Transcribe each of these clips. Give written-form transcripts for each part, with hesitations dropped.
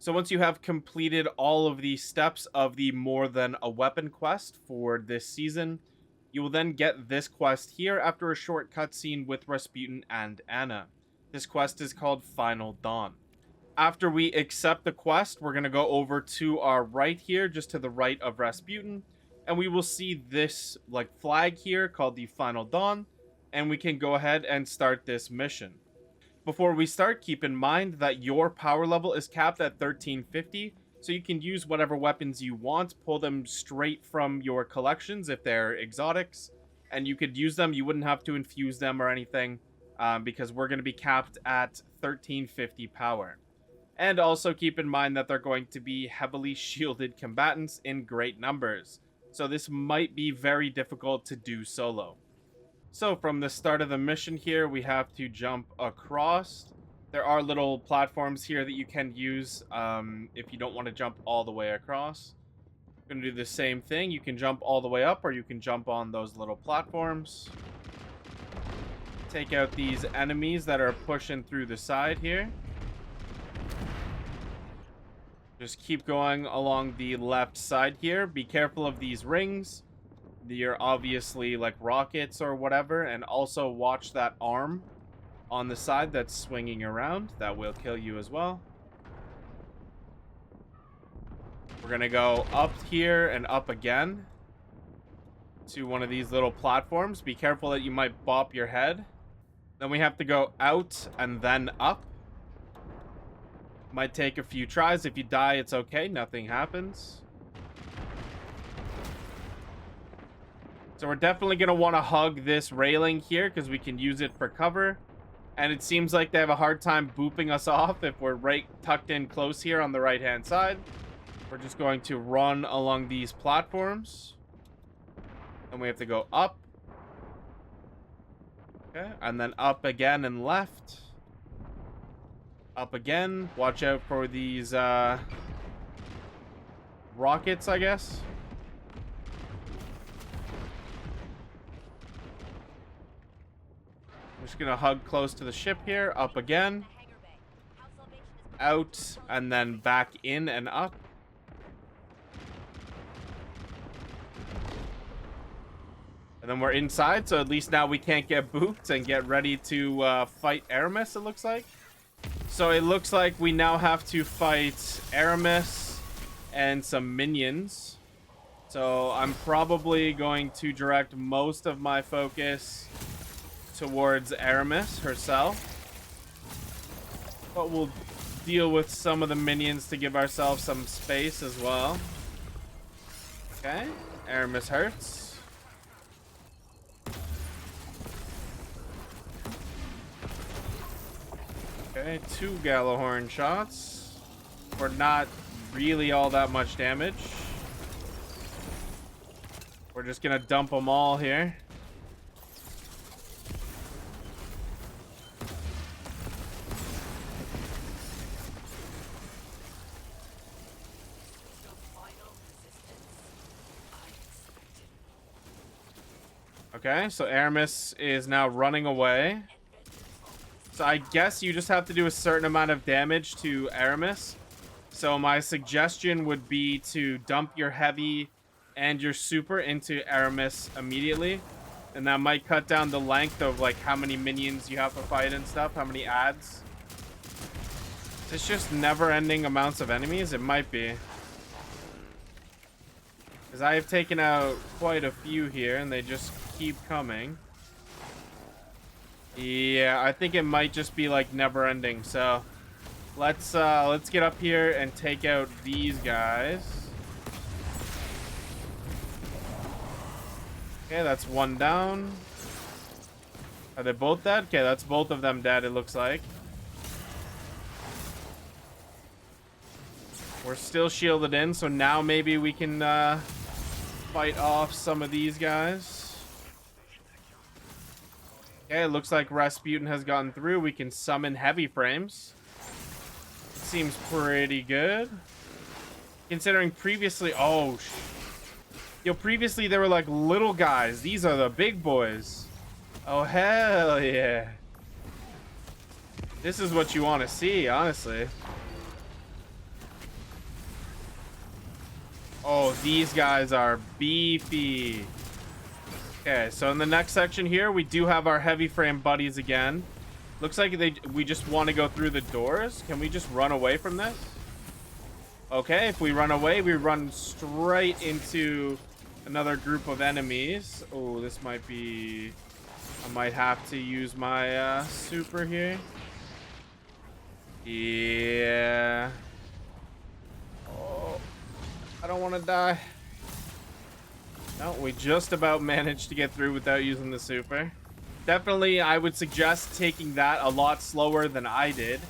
So once you have completed all of the steps of the More Than a Weapon quest for this season, you will then get this quest here after a short cutscene with Rasputin and Anna. This quest is called Final Dawn. After we accept the quest, we're going to go over to our right here, just to the right of Rasputin, and we will see this like flag here called the Final Dawn, and we can go ahead and start this mission. Before we start, keep in mind that your power level is capped at 1350, so you can use whatever weapons you want, pull them straight from your collections if they're exotics, and you could use them. You wouldn't have to infuse them or anything, because we're going to be capped at 1350 power. And also keep in mind that they're going to be heavily shielded combatants in great numbers, so this might be very difficult to do solo. So from the start of the mission here, we have to jump across. There are little platforms here that you can use if you don't want to jump all the way across. We're going to do the same thing. You can jump all the way up, or you can jump on those little platforms. Take out these enemies that are pushing through the side here. Just keep going along the left side here. Be careful of these rings. They're obviously like rockets or whatever, and also watch that arm on the side that's swinging around. That will kill you as well. We're gonna go up here and up again to one of these little platforms. Be careful that you might bop your head. Then we have to go out and then up. Might take a few tries. If you die, it's okay, nothing happens. So we're definitely going to want to hug this railing here because we can use it for cover. And it seems like they have a hard time booping us off if we're right tucked in close here on the right-hand side. We're just going to run along these platforms. And we have to go up. Okay, and then up again and left. Up again. Watch out for these rockets, I guess. I'm just gonna hug close to the ship here. Up again. Out and then back in and up. And then we're inside, so at least now we can't get booped and get ready to fight Eramis, it looks like. So it looks like we now have to fight Eramis and some minions. So I'm probably going to direct most of my focus towards Eramis herself. But we'll deal with some of the minions to give ourselves some space as well. Okay, Eramis hurts. Okay, 2 Gallahorn shots for not really all that much damage. We're just gonna dump them all here. Okay, so Eramis is now running away. So I guess you just have to do a certain amount of damage to Eramis. So my suggestion would be to dump your heavy and your super into Eramis immediately. And that might cut down the length of like how many minions you have to fight and stuff, how many adds. It's just never-ending amounts of enemies? It might be. Because I have taken out quite a few here and they just keep coming. Yeah, I think it might just be like never ending. So let's get up here and take out these guys. Okay, that's one down. Are they both dead? Okay, that's both of them dead, it looks like. We're still shielded in, so now maybe we can fight off some of these guys. Okay, it looks like Rasputin has gotten through. We can summon heavy frames. Seems pretty good. Considering previously... Oh, yo, previously they were like little guys. These are the big boys. Oh, hell yeah. This is what you want to see, honestly. Oh, these guys are beefy. Okay, so in the next section here, we do have our heavy frame buddies again. Looks like we just want to go through the doors. Can we just run away from this? Okay, if we run away, we run straight into another group of enemies. Oh, this might be... I might have to use my super here. Yeah. Oh, I don't want to die. No, we just about managed to get through without using the super. Definitely, I would suggest taking that a lot slower than I did.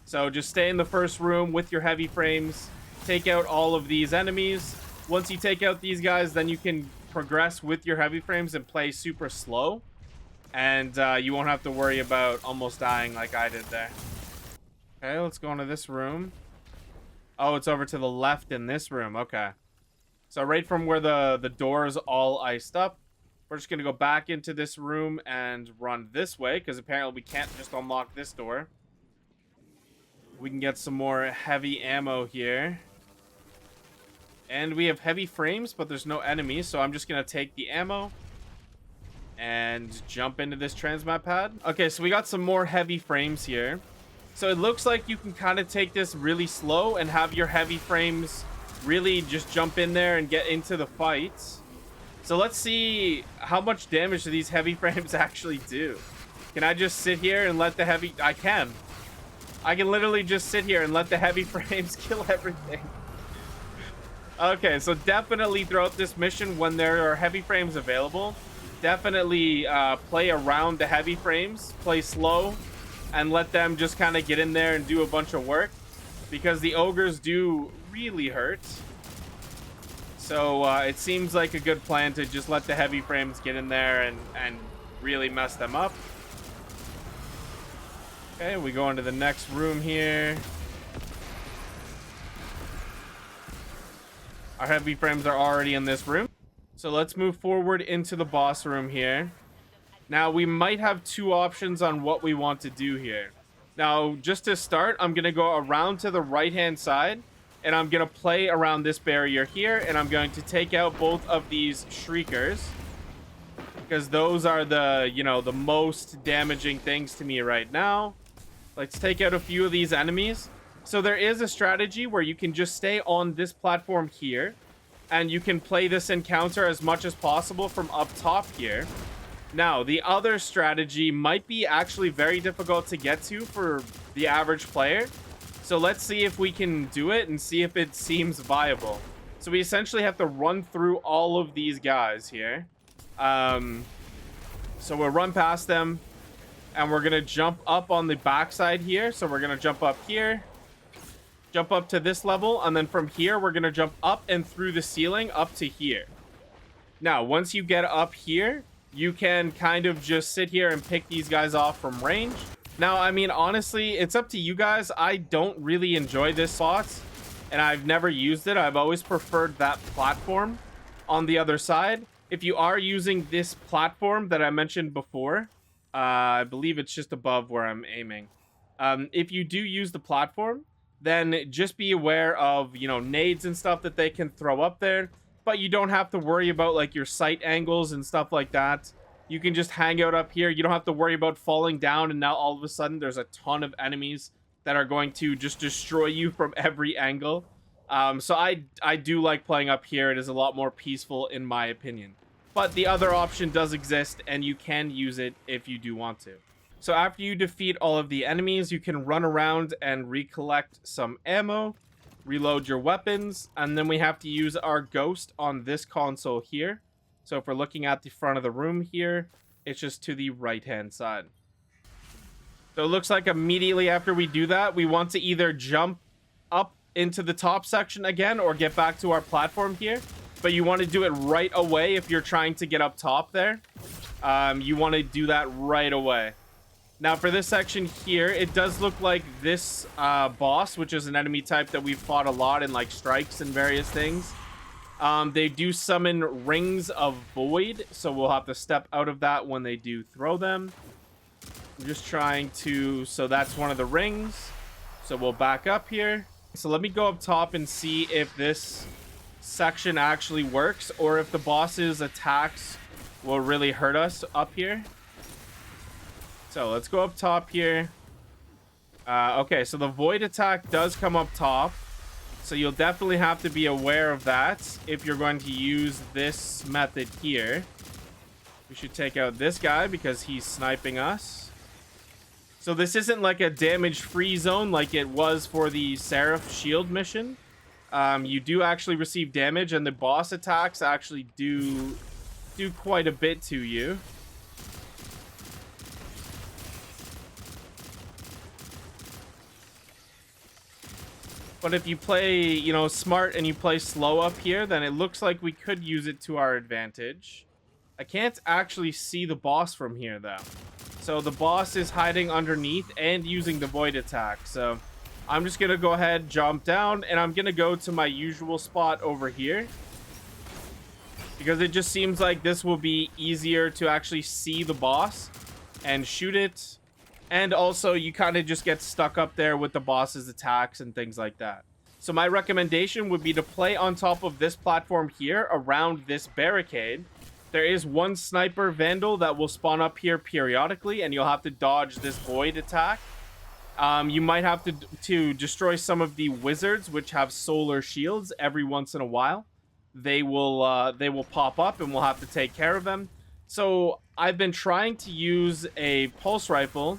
So just stay in the first room with your heavy frames. Take out all of these enemies. Once you take out these guys, then you can progress with your heavy frames and play super slow. And you won't have to worry about almost dying like I did there. Okay, let's go into this room. Oh, it's over to the left in this room. Okay. So right from where the door is all iced up, we're just going to go back into this room and run this way, because apparently we can't just unlock this door. We can get some more heavy ammo here. And we have heavy frames, but there's no enemies, so I'm just going to take the ammo and jump into this transmat pad. Okay, so we got some more heavy frames here. So it looks like you can kind of take this really slow and have your heavy frames really just jump in there and get into the fights. So let's see how much damage do these heavy frames actually do. Can I just sit here and let the heavy... I can literally just sit here and let the heavy frames kill everything. Okay, so definitely throughout this mission, when there are heavy frames available, definitely play around the heavy frames, play slow, and let them just kind of get in there and do a bunch of work, because the ogres do really hurt. So it seems like a good plan to just let the heavy frames get in there and really mess them up. Okay, we go into the next room here. Our heavy frames are already in this room. So let's move forward into the boss room here. Now, we might have two options on what we want to do here. Now, just to start, I'm going to go around to the right-hand side, and I'm going to play around this barrier here, and I'm going to take out both of these shriekers, because those are the, you know, the most damaging things to me right now. Let's take out a few of these enemies. So there is a strategy where you can just stay on this platform here, and you can play this encounter as much as possible from up top here. Now, the other strategy might be actually very difficult to get to for the average player. So let's see if we can do it and see if it seems viable. So we essentially have to run through all of these guys here. So we'll run past them, and we're going to jump up on the backside here. So we're going to jump up here, jump up to this level, and then from here, we're going to jump up and through the ceiling up to here. Now, once you get up here, you can kind of just sit here and pick these guys off from range. Now, I mean, honestly, it's up to you guys. I don't really enjoy this spot, and I've never used it. I've always preferred that platform on the other side. If you are using this platform that I mentioned before, I believe it's just above where I'm aiming. If you do use the platform, then just be aware of, you know, nades and stuff that they can throw up there. But you don't have to worry about, like, your sight angles and stuff like that. You can just hang out up here. You don't have to worry about falling down, and now all of a sudden there's a ton of enemies that are going to just destroy you from every angle. So I do like playing up here. It is a lot more peaceful in my opinion. But the other option does exist, and you can use it if you do want to. So after you defeat all of the enemies, you can run around and recollect some ammo, reload your weapons, and then we have to use our ghost on this console here. So if we're looking at the front of the room here, it's just to the right-hand side. So it looks like immediately after we do that, we want to either jump up into the top section again or get back to our platform here. But you want to do it right away if you're trying to get up top there. You want to do that right away. Now for this section here, it does look like this boss, which is an enemy type that we've fought a lot in like strikes and various things. They do summon rings of void, so we'll have to step out of that when they do throw them. I'm just trying to... So that's one of the rings. So we'll back up here. So let me go up top and see if this section actually works, or if the boss's attacks will really hurt us up here. So let's go up top here. Okay, so the void attack does come up top. So you'll definitely have to be aware of that if you're going to use this method here. We should take out this guy because he's sniping us. So this isn't like a damage-free zone like it was for the Seraph shield mission. You do actually receive damage, and the boss attacks actually do quite a bit to you. But if you play, you know, smart and you play slow up here, then it looks like we could use it to our advantage. I can't actually see the boss from here, though. So the boss is hiding underneath and using the void attack. So I'm just going to go ahead, jump down, and I'm going to go to my usual spot over here. Because it just seems like this will be easier to actually see the boss and shoot it. And also, you kind of just get stuck up there with the boss's attacks and things like that. So my recommendation would be to play on top of this platform here around this barricade. There is one sniper vandal that will spawn up here periodically, and you'll have to dodge this void attack. You might have to destroy some of the wizards, which have solar shields every once in a while. They will pop up, and we'll have to take care of them. So I've been trying to use a pulse rifle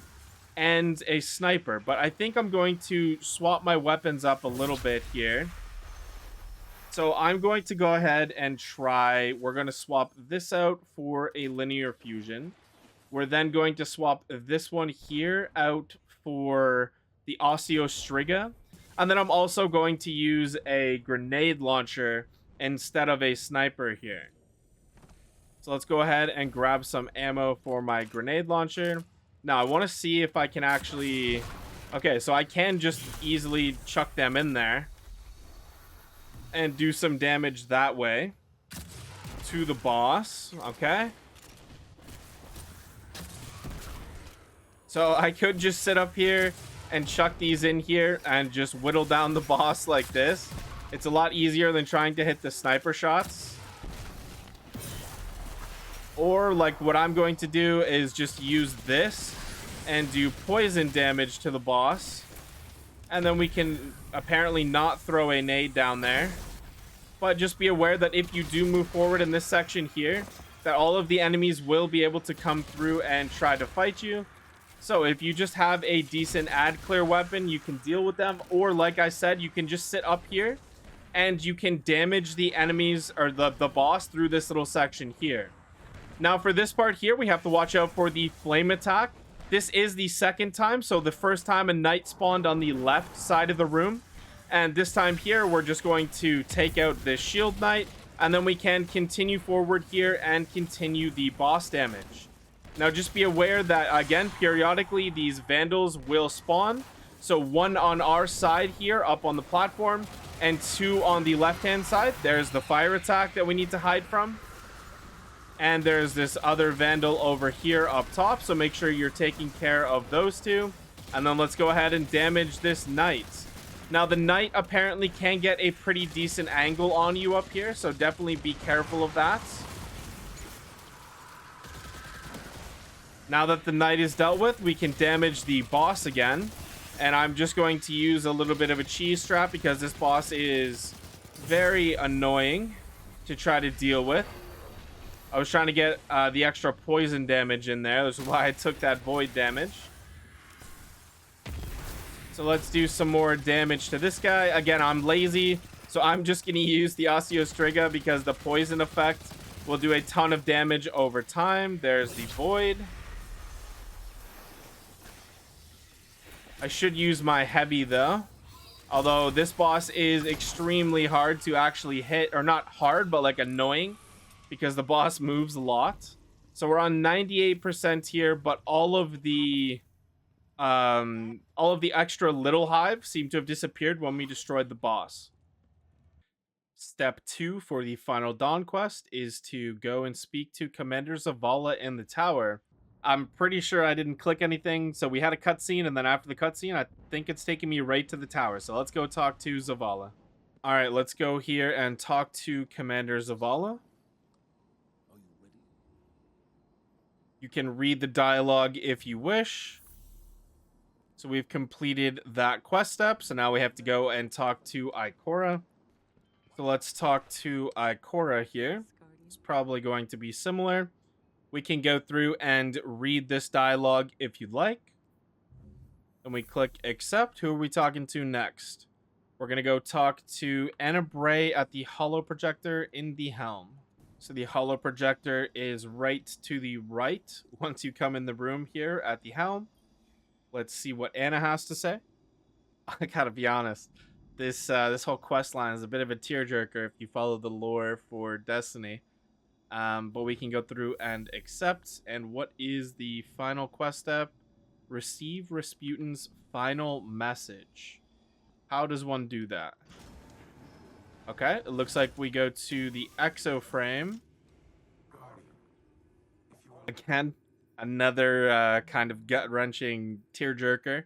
and a sniper, but I think I'm going to swap my weapons up a little bit here. So I'm going to go ahead and try, we're going to swap this out for a linear fusion. We're then going to swap this one here out for the Osteostriga. And then I'm also going to use a grenade launcher instead of a sniper here. So let's go ahead and grab some ammo for my grenade launcher. Now, I want to see if I can actually... Okay, so I can just easily chuck them in there and do some damage that way to the boss. Okay. So I could just sit up here and chuck these in here and just whittle down the boss like this. It's a lot easier than trying to hit the sniper shots. Or, like, what I'm going to do is just use this and do poison damage to the boss. And then we can apparently not throw a nade down there. But just be aware that if you do move forward in this section here, that all of the enemies will be able to come through and try to fight you. So if you just have a decent ad clear weapon, you can deal with them. Or, like I said, you can just sit up here and you can damage the enemies or the boss through this little section here. Now, for this part here, we have to watch out for the flame attack. This is the second time, so the first time a knight spawned on the left side of the room. And this time here, we're just going to take out this shield knight, and then we can continue forward here and continue the boss damage. Now, just be aware that, again, periodically, these vandals will spawn. So one on our side here, up on the platform, and two on the left-hand side. There's the fire attack that we need to hide from. And there's this other vandal over here up top, so make sure you're taking care of those two. And then let's go ahead and damage this knight. Now, the knight apparently can get a pretty decent angle on you up here, so definitely be careful of that. Now that the knight is dealt with, we can damage the boss again. And I'm just going to use a little bit of a cheese strap because this boss is very annoying to try to deal with. I was trying to get the extra poison damage in there. That's why I took that void damage. So let's do some more damage to this guy. Again, I'm lazy, so I'm just going to use the Osteostriga because the poison effect will do a ton of damage over time. There's the void. I should use my heavy, though. Although this boss is extremely hard to actually hit. Or not hard, but like annoying. Because the boss moves a lot. So we're on 98% here, but all of the extra little hive seem to have disappeared when we destroyed the boss. Step 2 for the final Dawn quest is to go and speak to Commander Zavala in the tower. I'm pretty sure I didn't click anything, so we had a cutscene, and then after the cutscene, I think it's taking me right to the tower. So let's go talk to Zavala. All right, let's go here and talk to Commander Zavala. Are you ready? You can read the dialogue if you wish. So we've completed that quest step. So now we have to go and talk to Ikora. So let's talk to Ikora here. It's probably going to be similar. We can go through and read this dialogue if you'd like. Then we click accept. Who are we talking to next? We're going to go talk to Anna Bray at the holo projector in the helm. So the holo projector is right to the right once you come in the room here at the helm. Let's see what Anna has to say. I gotta be honest, this whole quest line is a bit of a tearjerker if you follow the lore for Destiny. But we can go through and accept. And what is the final quest step? Receive Rasputin's final message. How does one do that? Okay, it looks like we go to the exo frame. Again, another kind of gut-wrenching tearjerker.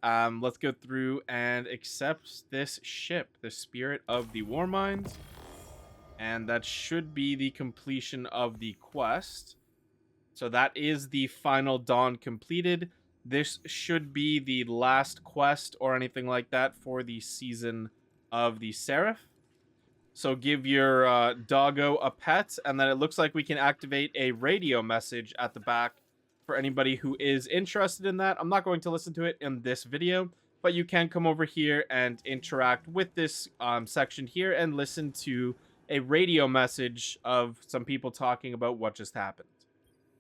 Let's go through and accept this ship, the Spirit of the Warmind. And that should be the completion of the quest. So that is the final dawn completed. This should be the last quest or anything like that for the season of the Seraph. So give your doggo a pet, and then it looks like we can activate a radio message at the back for anybody who is interested in that. I'm not going to listen to it in this video, but you can come over here and interact with this section here and listen to a radio message of some people talking about what just happened.